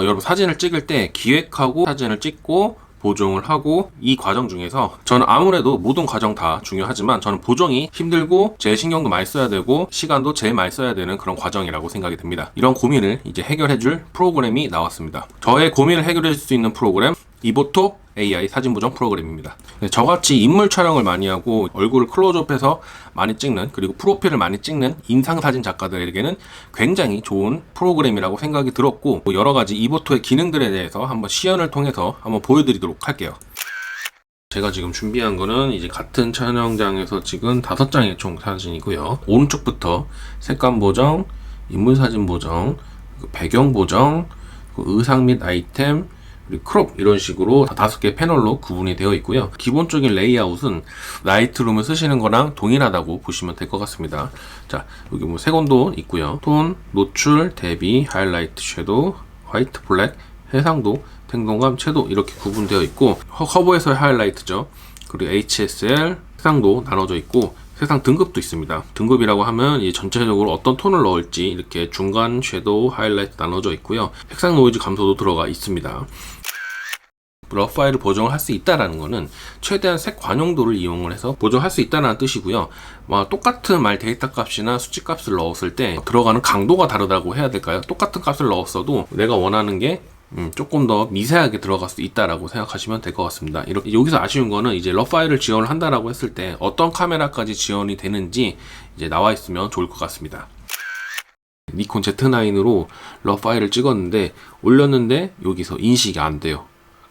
여러분 사진을 찍을 때 기획하고 사진을 찍고 보정을 하고 이 과정 중에서 저는 아무래도 모든 과정 다 중요하지만 저는 보정이 힘들고 제일 신경도 많이 써야 되고 시간도 제일 많이 써야 되는 그런 과정이라고 생각이 듭니다. 이런 고민을 이제 해결해줄 프로그램이 나왔습니다. 저의 고민을 해결해줄 수 있는 프로그램 이보톡 AI 사진 보정 프로그램입니다. 저같이 인물 촬영을 많이 하고 얼굴을 클로즈업해서 많이 찍는 그리고 프로필을 많이 찍는 인상사진 작가들에게는 굉장히 좋은 프로그램이라고 생각이 들었고 여러가지 이보톡의 기능들에 대해서 한번 시연을 통해서 한번 보여드리도록 할게요. 제가 지금 준비한 거는 이제 같은 촬영장에서 찍은 5장의 총 사진이고요. 오른쪽부터 색감 보정, 인물 사진 보정, 배경 보정, 의상 및 아이템, 그리고 크롭 이런 식으로 5개 패널로 구분이 되어 있고요. 기본적인 레이아웃은 라이트룸을 쓰시는 거랑 동일하다고 보시면 될 것 같습니다. 자, 여기 뭐 색온도 있고요. 톤, 노출, 대비, 하이라이트, 섀도우, 화이트, 블랙, 해상도, 생동감, 채도 이렇게 구분되어 있고 커버에서의 하이라이트죠. 그리고 HSL, 색상도 나눠져 있고 색상 등급도 있습니다. 등급이라고 하면 이 전체적으로 어떤 톤을 넣을지 이렇게 중간, 섀도우, 하이라이트 나눠져 있고요. 색상 노이즈 감소도 들어가 있습니다. 러프 파일을 보정을 할 수 있다라는 거는 최대한 색 관용도를 이용을 해서 보정할 수 있다는 뜻이고요. 똑같은 데이터 값이나 수치 값을 넣었을 때 들어가는 강도가 다르다고 해야 될까요? 똑같은 값을 넣었어도 내가 원하는 게 조금 더 미세하게 들어갈 수 있다라고 생각하시면 될 것 같습니다. 이렇게 여기서 아쉬운 거는 이제 러프 파일을 지원을 한다라고 했을 때 어떤 카메라까지 지원이 되는지 이제 나와 있으면 좋을 것 같습니다. 니콘 Z9으로 러프 파일을 찍었는데 올렸는데 여기서 인식이 안 돼요.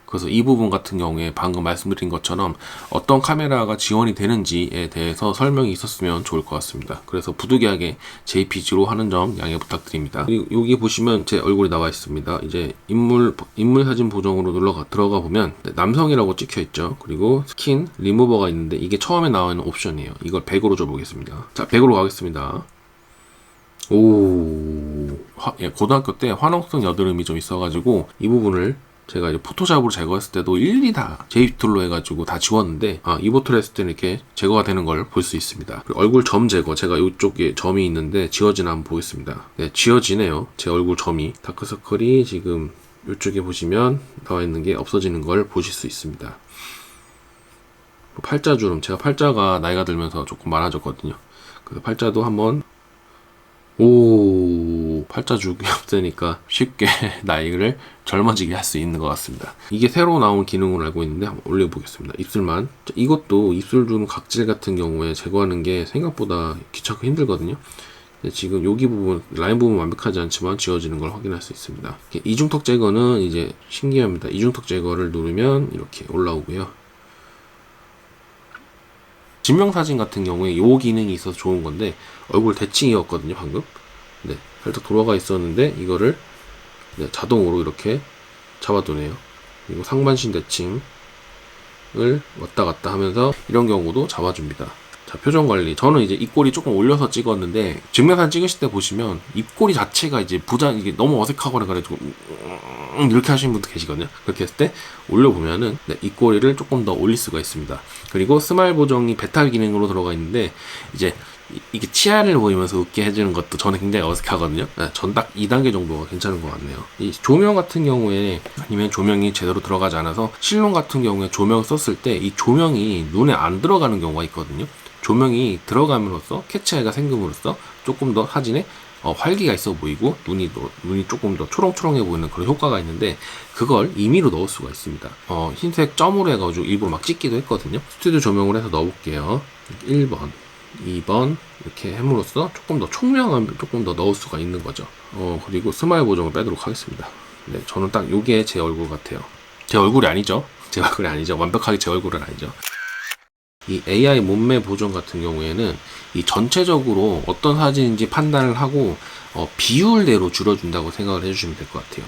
그래서 이 부분 같은 경우에 방금 말씀드린 것처럼 어떤 카메라가 지원이 되는지에 대해서 설명이 있었으면 좋을 것 같습니다. 그래서 부득이하게 JPG로 하는 점 양해 부탁드립니다. 그리고 여기 보시면 제 얼굴이 나와 있습니다. 이제 인물 사진 보정으로 들어가 보면 남성이라고 찍혀 있죠. 그리고 스킨 리무버가 있는데 이게 처음에 나오는 옵션이에요. 이걸 100으로 줘보겠습니다. 자, 100으로 가겠습니다. 고등학교 때 화농성 여드름이 좀 있어가지고 이 부분을 제가 이제 포토샵으로 제거했을 때도 일일이 다 JP툴로 해가지고 다 지웠는데 이보툴 했을 때는 이렇게 제거가 되는 걸 볼 수 있습니다. 그리고 얼굴 점 제거, 제가 이쪽에 점이 있는데 지워지나 한번 보겠습니다. 네, 지워지네요. 제 얼굴 점이. 다크서클이 지금 이쪽에 보시면 나와 있는 게 없어지는 걸 보실 수 있습니다. 팔자주름, 제가 팔자가 나이가 들면서 조금 많아졌거든요. 그래서 팔자도 한번 팔자주름이 없으니까 쉽게 나이를 젊어지게 할 수 있는 것 같습니다. 이게 새로 나온 기능으로 알고 있는데 한번 올려보겠습니다. 입술만. 자, 이것도 입술주름 각질 같은 경우에 제거하는 게 생각보다 귀찮고 힘들거든요. 지금 여기 부분, 라인 부분 완벽하지 않지만 지워지는 걸 확인할 수 있습니다. 이중턱 제거는 이제 신기합니다. 이중턱 제거를 누르면 이렇게 올라오고요. 증명사진 같은 경우에 이 기능이 있어서 좋은 건데 얼굴 대칭이었거든요 방금. 네, 살짝 돌아가 있었는데 이거를 자동으로 이렇게 잡아두네요. 그리고 상반신 대칭을 왔다 갔다 하면서 이런 경우도 잡아줍니다. 자, 표정 관리. 저는 이제 입꼬리 조금 올려서 찍었는데 증명사진 찍으실 때 보시면 입꼬리 자체가 이제 이게 너무 어색하거나 그래가지고 이렇게 하시는 분도 계시거든요. 그렇게 했을 때 올려보면은 입꼬리를 조금 더 올릴 수가 있습니다. 그리고 스마일 보정이 베타 기능으로 들어가 있는데 이제 이게 치아를 보이면서 웃게 해주는 것도 저는 굉장히 어색하거든요. 전 딱 2단계 정도가 괜찮은 것 같네요. 이 조명 같은 경우에 아니면 조명이 제대로 들어가지 않아서 실눈 같은 경우에 조명 썼을 때 이 조명이 눈에 안 들어가는 경우가 있거든요. 조명이 들어감으로써 캐치아이가 생김으로써 조금 더 사진에 활기가 있어 보이고 눈이 조금 더 초롱초롱해 보이는 그런 효과가 있는데 그걸 임의로 넣을 수가 있습니다. 흰색 점으로 해가지고 일부러 막 찍기도 했거든요. 스튜디오 조명을 해서 넣어볼게요. 1번 2번 이렇게 함으로써 조금 더 총명함을 조금 더 넣을 수가 있는 거죠. 그리고 스마일 보정을 빼도록 하겠습니다. 네, 저는 딱 요게 제 얼굴 같아요. 제 얼굴이 아니죠. 제 얼굴이 아니죠. 완벽하게 제 얼굴은 아니죠. 이 AI 몸매 보정 같은 경우에는 이 전체적으로 어떤 사진인지 판단을 하고 비율대로 줄여준다고 생각을 해주시면 될 것 같아요.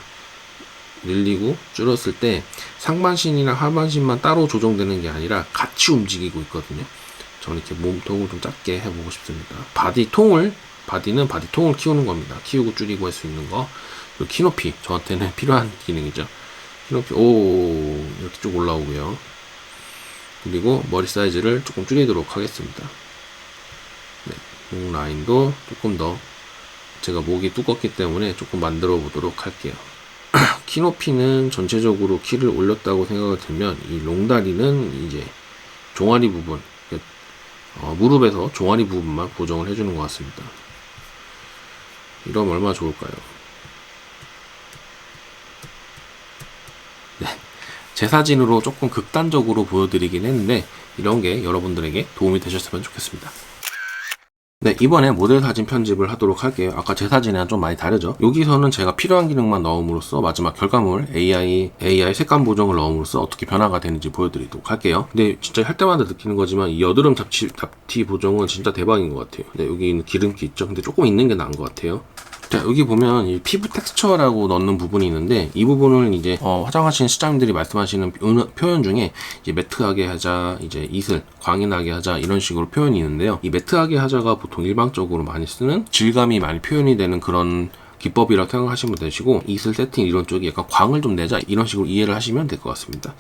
늘리고 줄였을 때 상반신이랑 하반신만 따로 조정되는 게 아니라 같이 움직이고 있거든요. 저는 이렇게 몸통을 좀 작게 해보고 싶습니다. 바디는 바디통을 키우는 겁니다. 키우고 줄이고 할 수 있는 거. 그리고 키높이, 저한테는 필요한 기능이죠. 키높이, 이렇게 쭉 올라오고요. 그리고 머리 사이즈를 조금 줄이도록 하겠습니다. 네, 목 라인도 조금 더 제가 목이 두껍기 때문에 조금 만들어 보도록 할게요. 키 높이는 전체적으로 키를 올렸다고 생각을 들면 이 롱다리는 이제 종아리 부분, 무릎에서 종아리 부분만 보정을 해주는 것 같습니다. 이러면 얼마나 좋을까요? 네, 제 사진으로 조금 극단적으로 보여드리긴 했는데 이런 게 여러분들에게 도움이 되셨으면 좋겠습니다. 네, 이번에 모델 사진 편집을 하도록 할게요. 아까 제 사진이랑 좀 많이 다르죠? 여기서는 제가 필요한 기능만 넣음으로써 마지막 결과물 AI 색감 보정을 넣음으로써 어떻게 변화가 되는지 보여드리도록 할게요. 근데 진짜 할 때마다 느끼는 거지만 이 여드름 잡티 보정은 진짜 대박인 것 같아요. 네, 여기 있는 기름기 있죠? 근데 조금 있는 게 나은 것 같아요. 자, 여기 보면 이 피부 텍스처라고 넣는 부분이 있는데 이 부분을 이제 화장하시는 시장님들이 말씀하시는 표현 중에 이제 매트하게 하자, 이제 이슬, 광이 나게 하자 이런 식으로 표현이 있는데요. 이 매트하게 하자가 보통 일반적으로 많이 쓰는 질감이 많이 표현이 되는 그런 기법이라고 생각하시면 되시고, 이슬 세팅 이런 쪽이 약간 광을 좀 내자 이런 식으로 이해를 하시면 될 것 같습니다.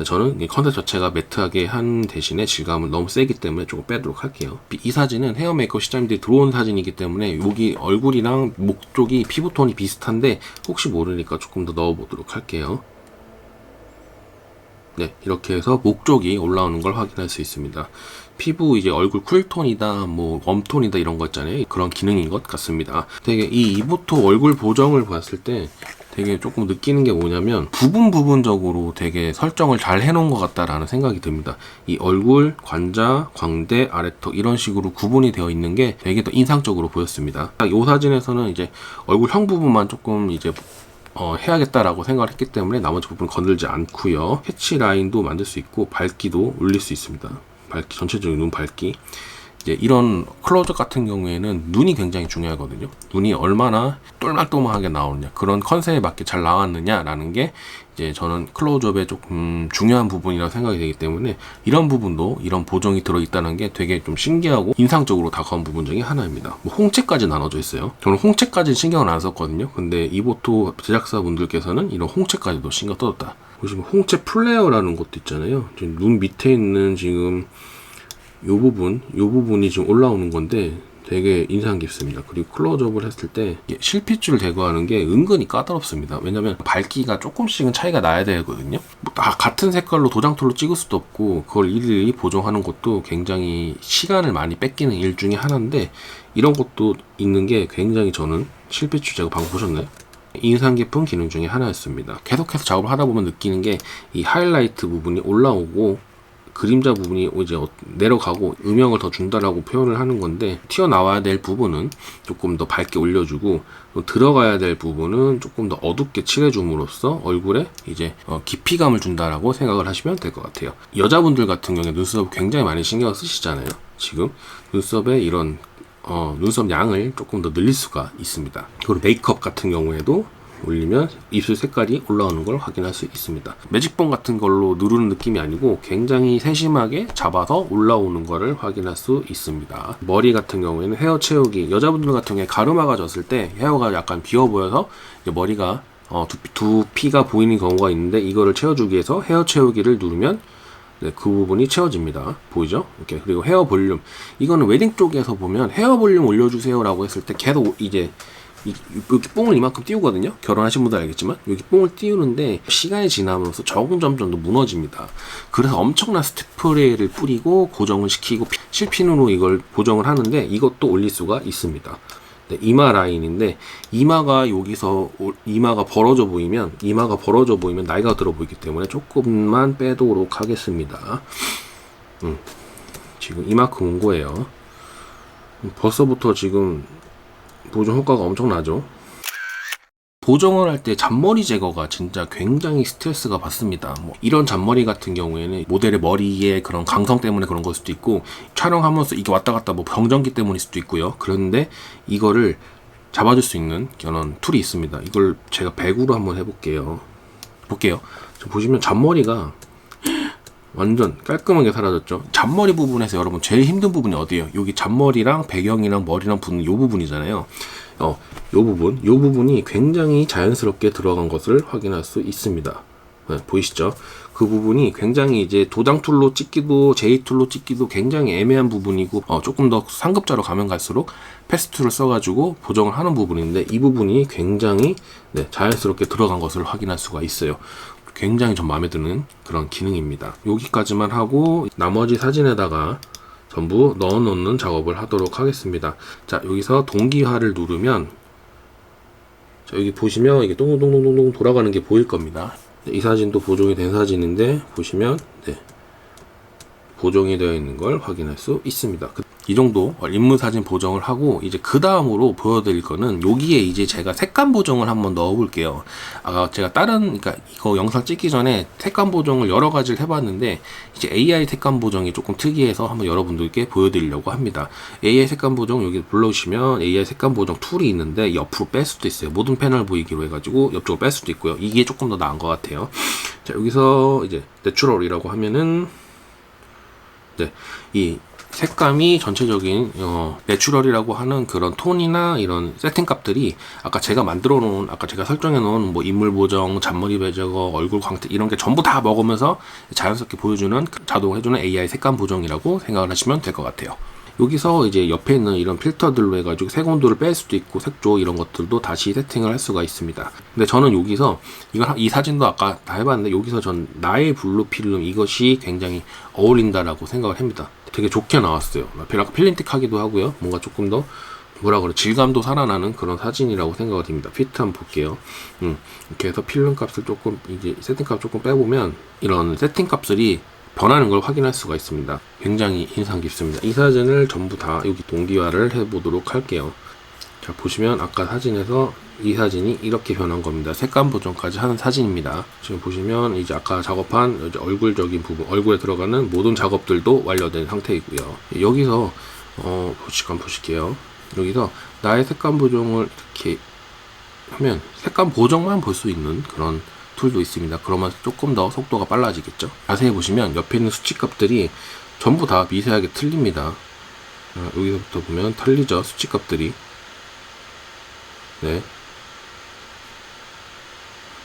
저는 이 컨셉 자체가 매트하게 한 대신에 질감을 너무 세기 때문에 조금 빼도록 할게요. 이 사진은 헤어 메이크업 시장님들이 들어온 사진이기 때문에 여기 얼굴이랑 목 쪽이 피부톤이 비슷한데 혹시 모르니까 조금 더 넣어보도록 할게요. 네, 이렇게 해서 목 쪽이 올라오는 걸 확인할 수 있습니다. 피부 이제 얼굴 쿨톤이다, 뭐 웜톤이다 이런 거 있잖아요. 그런 기능인 것 같습니다. 되게 이 이보토 얼굴 보정을 봤을 때 되게 조금 느끼는 게 뭐냐면 부분적으로 되게 설정을 잘 해놓은 것 같다라는 생각이 듭니다. 이 얼굴, 관자, 광대, 아래턱 이런 식으로 구분이 되어 있는 게 되게 더 인상적으로 보였습니다. 이 사진에서는 이제 얼굴형 부분만 조금 이제 해야겠다라고 생각을 했기 때문에 나머지 부분 건들지 않고요. 패치 라인도 만들 수 있고 밝기도 올릴 수 있습니다. 밝기, 전체적인 눈 밝기. 이제 이런 클로즈업 같은 경우에는 눈이 굉장히 중요하거든요. 눈이 얼마나 똘망똘망하게 나오느냐, 그런 컨셉에 맞게 잘 나왔느냐라는 게 이제 저는 클로즈업의 조금 중요한 부분이라고 생각이 되기 때문에 이런 부분도 이런 보정이 들어있다는 게 되게 좀 신기하고 인상적으로 다가온 부분 중에 하나입니다. 뭐 홍채까지 나눠져 있어요. 저는 홍채까지 신경을 안 썼거든요. 근데 이보토 제작사분들께서는 이런 홍채까지도 신경 써줬다. 보시면 홍채 플레어라는 것도 있잖아요. 지금 눈 밑에 있는 지금 요 부분이 지금 올라오는 건데 되게 인상 깊습니다. 그리고 클로즈업을 했을 때 실핏줄 제거하는 게 은근히 까다롭습니다. 왜냐면 밝기가 조금씩은 차이가 나야 되거든요. 같은 색깔로 도장툴로 찍을 수도 없고 그걸 일일이 보정하는 것도 굉장히 시간을 많이 뺏기는 일 중에 하나인데 이런 것도 있는 게 굉장히 저는 실핏줄 제거 방금 보셨나요? 인상 깊은 기능 중에 하나였습니다. 계속해서 작업을 하다 보면 느끼는 게 이 하이라이트 부분이 올라오고 그림자 부분이 이제 내려가고 음영을 더 준다라고 표현을 하는 건데, 튀어나와야 될 부분은 조금 더 밝게 올려주고 또 들어가야 될 부분은 조금 더 어둡게 칠해줌으로써 얼굴에 이제 깊이감을 준다라고 생각을 하시면 될 것 같아요. 여자분들 같은 경우에 눈썹 굉장히 많이 신경 쓰시잖아요. 지금 눈썹에 이런 눈썹 양을 조금 더 늘릴 수가 있습니다. 그리고 메이크업 같은 경우에도 올리면 입술 색깔이 올라오는 걸 확인할 수 있습니다. 매직봉 같은 걸로 누르는 느낌이 아니고 굉장히 세심하게 잡아서 올라오는 거를 확인할 수 있습니다. 머리 같은 경우에는 헤어 채우기, 여자분들 같은 경우에 가르마가 졌을 때 헤어가 약간 비어 보여서 머리가 두피가 보이는 경우가 있는데 이거를 채워주기 위해서 헤어 채우기를 누르면 네, 그 부분이 채워집니다. 보이죠? 이렇게. 그리고 헤어 볼륨, 이거는 웨딩 쪽에서 보면 헤어 볼륨 올려주세요 라고 했을 때 계속 이제 여기 뽕을 이만큼 띄우거든요. 결혼하신 분들 알겠지만 여기 뽕을 띄우는데 시간이 지나면서 점점 더 무너집니다. 그래서 엄청난 스프레이를 뿌리고 고정을 시키고 실핀으로 이걸 보정을 하는데 이것도 올릴 수가 있습니다. 네, 이마 라인인데 이마가 여기서 이마가 벌어져 보이면 나이가 들어 보이기 때문에 조금만 빼도록 하겠습니다. 지금 이만큼 온 거예요. 벌써부터 지금 보정 효과가 엄청나죠. 보정을 할 때 잔머리 제거가 진짜 굉장히 스트레스가 받습니다. 이런 잔머리 같은 경우에는 모델의 머리의 그런 강성 때문에 그런 걸 수도 있고 촬영하면서 이게 왔다 갔다 정전기 때문일 수도 있고요. 그런데 이거를 잡아줄 수 있는 그런 툴이 있습니다. 이걸 제가 배구로 한번 해볼게요. 지금 보시면 잔머리가 완전 깔끔하게 사라졌죠. 잔머리 부분에서 여러분 제일 힘든 부분이 어디예요? 여기 잔머리랑 배경이랑 머리랑 붙는 이 부분이잖아요. 이 부분이 굉장히 자연스럽게 들어간 것을 확인할 수 있습니다. 네, 보이시죠? 그 부분이 굉장히 이제 도장 툴로 찍기도 J 툴로 찍기도 굉장히 애매한 부분이고 조금 더 상급자로 가면 갈수록 패스 툴을 써가지고 보정을 하는 부분인데 이 부분이 굉장히 네, 자연스럽게 들어간 것을 확인할 수가 있어요. 굉장히 좀 마음에 드는 그런 기능입니다. 여기까지만 하고 나머지 사진에다가 전부 넣어 놓는 작업을 하도록 하겠습니다. 자, 여기서 동기화를 누르면 자, 여기 보시면 이게 동동동동동 돌아가는 게 보일 겁니다. 이 사진도 보정이 된 사진인데 보시면 네, 보정이 되어 있는 걸 확인할 수 있습니다. 이 정도 인물 사진 보정을 하고 이제 그 다음으로 보여드릴 거는 여기에 이제 제가 색감 보정을 한번 넣어 볼게요. 제가 그러니까 이거 영상 찍기 전에 색감 보정을 여러 가지를 해봤는데 이제 AI 색감 보정이 조금 특이해서 한번 여러분들께 보여드리려고 합니다. AI 색감 보정 여기 불러주시면 AI 색감 보정 툴이 있는데 옆으로 뺄 수도 있어요. 모든 패널 보이기로 해가지고 옆쪽으로 뺄 수도 있고요. 이게 조금 더 나은 것 같아요. 자, 여기서 이제 내추럴이라고 하면은 네, 이 색감이 전체적인 내추럴이라고 하는 그런 톤이나 이런 세팅 값들이 아까 제가 만들어 놓은 아까 제가 설정해 놓은 뭐 인물 보정, 잔머리 배제거, 얼굴 광택 이런 게 전부 다 먹으면서 자연스럽게 보여주는 자동 해주는 AI 색감 보정이라고 생각을 하시면 될 것 같아요. 여기서 이제 옆에 있는 이런 필터들로 해가지고 색온도를 뺄 수도 있고 색조 이런 것들도 다시 세팅을 할 수가 있습니다. 근데 저는 여기서 이 사진도 아까 다 해봤는데 여기서 전 나의 블루 필름 이것이 굉장히 어울린다라고 생각을 합니다. 되게 좋게 나왔어요. 약간 필름틱하기도 하고요. 뭔가 조금 더 질감도 살아나는 그런 사진이라고 생각이 듭니다. 피트 한번 볼게요. 이렇게 해서 필름 값을 조금 이제 세팅 값 조금 빼보면 이런 세팅 값들이 변하는 걸 확인할 수가 있습니다. 굉장히 인상 깊습니다. 이 사진을 전부 다 여기 동기화를 해보도록 할게요. 자, 보시면 아까 사진에서 이 사진이 이렇게 변한 겁니다. 색감 보정까지 하는 사진입니다. 지금 보시면 이제 아까 작업한 이제 얼굴적인 부분, 얼굴에 들어가는 모든 작업들도 완료된 상태이고요. 여기서 잠깐 보실게요. 여기서 나의 색감 보정을 이렇게 하면 색감 보정만 볼 수 있는 그런 툴도 있습니다. 그러면 조금 더 속도가 빨라지겠죠. 자세히 보시면 옆에 있는 수치값들이 전부 다 미세하게 틀립니다. 여기서부터 보면 틀리죠. 수치값들이. 네.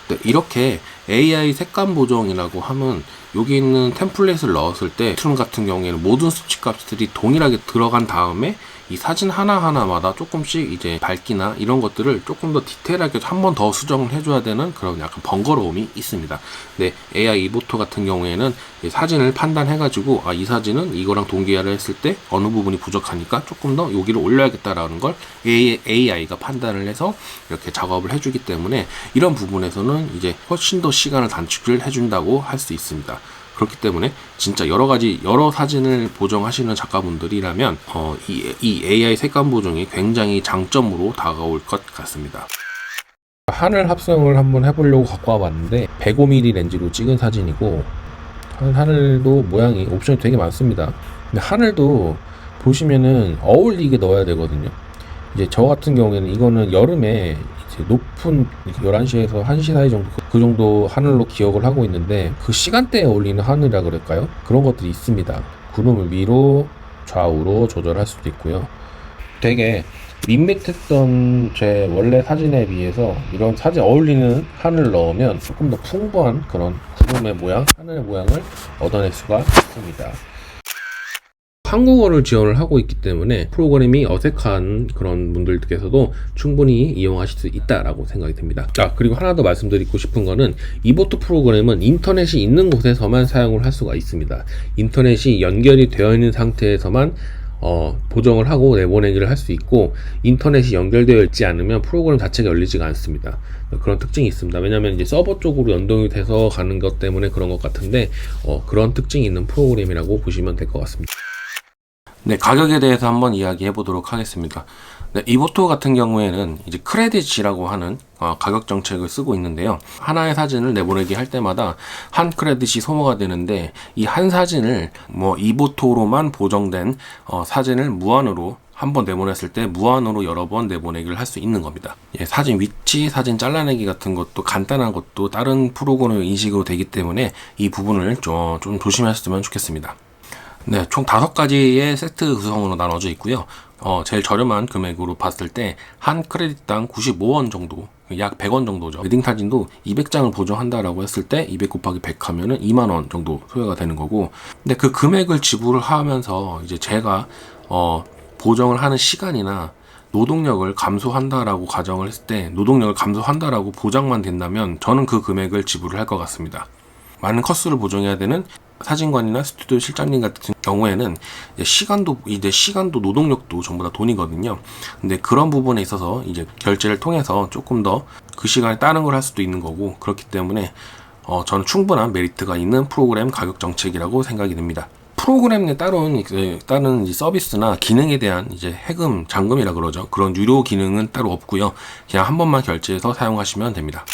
네, 이렇게 AI 색감 보정이라고 하면 여기 있는 템플릿을 넣었을 때 툴 같은 경우에는 모든 수치값들이 동일하게 들어간 다음에 이 사진 하나하나마다 조금씩 이제 밝기나 이런 것들을 조금 더 디테일하게 한 번 더 수정을 해줘야 되는 그런 약간 번거로움이 있습니다. 네, AI 이보토 같은 경우에는 사진을 판단해가지고 이 사진은 이거랑 동기화를 했을 때 어느 부분이 부족하니까 조금 더 여기를 올려야겠다라는 걸 AI가 판단을 해서 이렇게 작업을 해주기 때문에 이런 부분에서는 이제 훨씬 더 시간을 단축을 해준다고 할 수 있습니다. 그렇기 때문에 진짜 여러 사진을 보정하시는 작가분들이라면 이 AI 색감 보정이 굉장히 장점으로 다가올 것 같습니다. 하늘 합성을 한번 해보려고 갖고 와봤는데 105mm 렌즈로 찍은 사진이고 하늘도 모양이 옵션이 되게 많습니다. 근데 하늘도 보시면은 어울리게 넣어야 되거든요. 이제 저 같은 경우에는 이거는 여름에 높은 11시에서 1시 사이 정도 그 정도 하늘로 기억을 하고 있는데 그 시간대에 어울리는 하늘이라 그럴까요? 그런 것들이 있습니다. 구름을 위로 좌우로 조절할 수도 있고요. 되게 밋밋했던 제 원래 사진에 비해서 이런 사진 어울리는 하늘을 넣으면 조금 더 풍부한 그런 구름의 모양, 하늘의 모양을 얻어낼 수가 있습니다. 한국어를 지원을 하고 있기 때문에 프로그램이 어색한 그런 분들께서도 충분히 이용하실 수 있다라고 생각이 듭니다. 그리고 하나 더 말씀드리고 싶은 거는 이보토 프로그램은 인터넷이 있는 곳에서만 사용을 할 수가 있습니다. 인터넷이 연결이 되어 있는 상태에서만 보정을 하고 내보내기를 할 수 있고 인터넷이 연결되어 있지 않으면 프로그램 자체가 열리지가 않습니다. 그런 특징이 있습니다. 왜냐하면 이제 서버 쪽으로 연동이 돼서 가는 것 때문에 그런 것 같은데 그런 특징이 있는 프로그램이라고 보시면 될 것 같습니다. 네, 가격에 대해서 한번 이야기해 보도록 하겠습니다. 네, 이보토 같은 경우에는 이제 크레딧이라고 하는 가격 정책을 쓰고 있는데요. 하나의 사진을 내보내기 할 때마다 한 크레딧이 소모가 되는데 이 한 사진을 이보토로만 보정된 사진을 무한으로 한 번 내보냈을 때 무한으로 여러 번 내보내기를 할 수 있는 겁니다. 사진 위치, 사진 잘라내기 같은 것도 간단한 것도 다른 프로그램 인식으로 되기 때문에 이 부분을 좀 조심하셨으면 좋겠습니다. 네, 총 5가지의 세트 구성으로 나눠져 있고요. 제일 저렴한 금액으로 봤을 때 한 크레딧당 95원 정도 약 100원 정도죠. 웨딩 사진도 200장을 보정한다라고 했을 때 200 곱하기 100 하면은 2만 원 정도 소요가 되는 거고, 근데 그 금액을 지불을 하면서 이제 제가 보정을 하는 시간이나 노동력을 감소한다라고 가정을 했을 때, 노동력을 감소한다라고 보장만 된다면 저는 그 금액을 지불을 할 것 같습니다. 많은 컷수를 보정해야 되는 사진관이나 스튜디오 실장님 같은 경우에는 시간도 노동력도 전부 다 돈이거든요. 근데 그런 부분에 있어서 이제 결제를 통해서 조금 더 그 시간에 다른 걸 할 수도 있는 거고, 그렇기 때문에 저는 충분한 메리트가 있는 프로그램 가격 정책이라고 생각이 됩니다. 프로그램에 따른 서비스나 기능에 대한 이제 해금, 잔금이라 그러죠. 그런 유료 기능은 따로 없고요. 그냥 한 번만 결제해서 사용하시면 됩니다.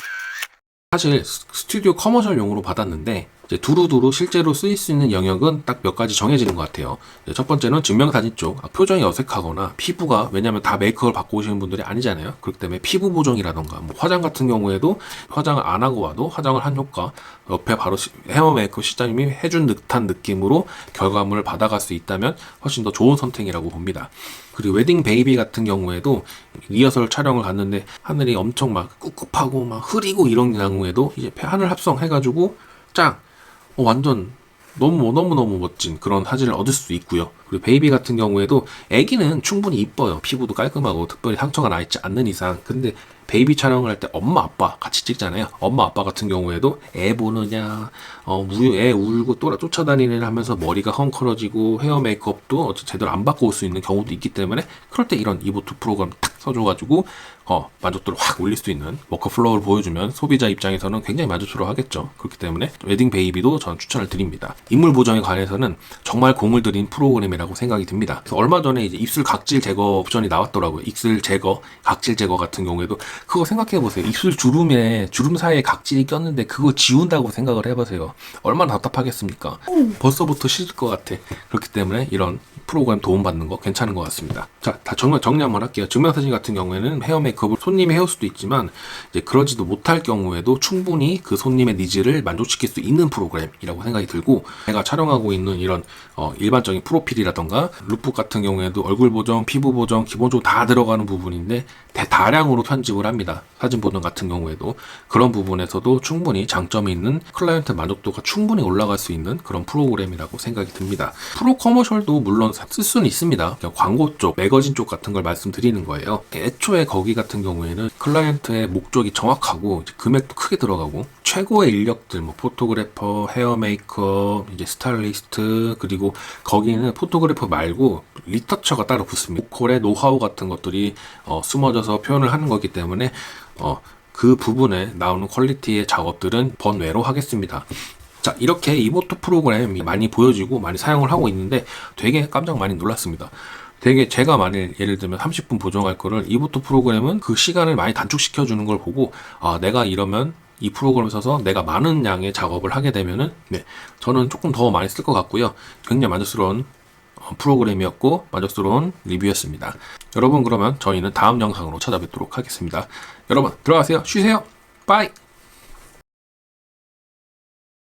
사실 스튜디오 커머셜용으로 받았는데 이제 두루두루 실제로 쓰일 수 있는 영역은 딱 몇 가지 정해지는 것 같아요. 첫 번째는 증명사진 쪽, 표정이 어색하거나 피부가, 왜냐하면 다 메이크업을 받고 오시는 분들이 아니잖아요. 그렇기 때문에 피부 보정이라던가 뭐 화장 같은 경우에도 화장을 안 하고 와도 화장을 한 효과, 옆에 바로 헤어 메이크업 실장님이 해준 듯한 느낌으로 결과물을 받아갈 수 있다면 훨씬 더 좋은 선택이라고 봅니다. 그리고 웨딩 베이비 같은 경우에도 리허설 촬영을 갔는데 하늘이 엄청 막 꿉꿉하고 막 흐리고 이런 경우에도 이제 하늘 합성해가지고 완전 너무 멋진 그런 사진을 얻을 수 있고요. 그리고 베이비 같은 경우에도 애기는 충분히 이뻐요. 피부도 깔끔하고 특별히 상처가 나 있지 않는 이상. 근데 베이비 촬영을 할 때 엄마 아빠 같이 찍잖아요. 엄마 아빠 같은 경우에도 애 보느냐, 애 울고 쫓아다니는 하면서 머리가 헝클어지고 헤어 메이크업도 제대로 안 받고 올 수 있는 경우도 있기 때문에, 그럴 때 이런 이보트 프로그램 탁 써줘가지고 만족도를 확 올릴 수 있는 워크플로우를 보여주면 소비자 입장에서는 굉장히 만족스러워 하겠죠. 그렇기 때문에 웨딩 베이비도 저는 추천을 드립니다. 인물 보정에 관해서는 정말 공을 들인 프로그램이라고 생각이 듭니다. 그래서 얼마 전에 이제 입술 각질 제거 옵션이 나왔더라고요. 입술 제거, 각질 제거 같은 경우에도 그거 생각해보세요. 입술 주름 사이에 각질이 꼈는데 그거 지운다고 생각을 해보세요. 얼마나 답답하겠습니까? 벌써부터 싫을 것 같아. 그렇기 때문에 이런 프로그램 도움받는 거 괜찮은 것 같습니다. 자, 다 정리 한번 할게요. 증명사진 같은 경우에는 헤어 메이크업을 손님이 해올 수도 있지만 이제 그러지도 못할 경우에도 충분히 그 손님의 니즈를 만족시킬 수 있는 프로그램이라고 생각이 들고, 제가 촬영하고 있는 이런 일반적인 프로필이라던가 룩북 같은 경우에도 얼굴 보정, 피부 보정 기본적으로 다 들어가는 부분인데 대다량으로 편집을 합니다. 사진 보정 같은 경우에도 그런 부분에서도 충분히 장점이 있는, 클라이언트 만족도가 충분히 올라갈 수 있는 그런 프로그램이라고 생각이 듭니다. 프로 커머셜도 물론 쓸 수는 있습니다. 광고 쪽, 매거진 쪽 같은 걸 말씀드리는 거예요. 애초에 거기 같은 경우에는 클라이언트의 목적이 정확하고 금액도 크게 들어가고 최고의 인력들, 뭐 포토그래퍼, 헤어 메이크업, 이제 스타일리스트, 그리고 거기는 포토그래퍼 말고 리터처가 따로 붙습니다. 보컬의 노하우 같은 것들이 숨어져서 표현을 하는 거기 때문에 그 부분에 나오는 퀄리티의 작업들은 번외로 하겠습니다. 자, 이렇게 이모토 프로그램이 많이 보여지고 많이 사용을 하고 있는데 되게 깜짝 많이 놀랐습니다. 되게 제가 만일 예를 들면 30분 보정할 거를 이모토 프로그램은 그 시간을 많이 단축시켜 주는 걸 보고, 내가 이러면 이 프로그램을 써서 내가 많은 양의 작업을 하게 되면은 저는 조금 더 많이 쓸 것 같고요. 굉장히 만족스러운 프로그램이었고 만족스러운 리뷰였습니다. 여러분, 그러면 저희는 다음 영상으로 찾아뵙도록 하겠습니다. 여러분, 들어가세요. 쉬세요. 빠이.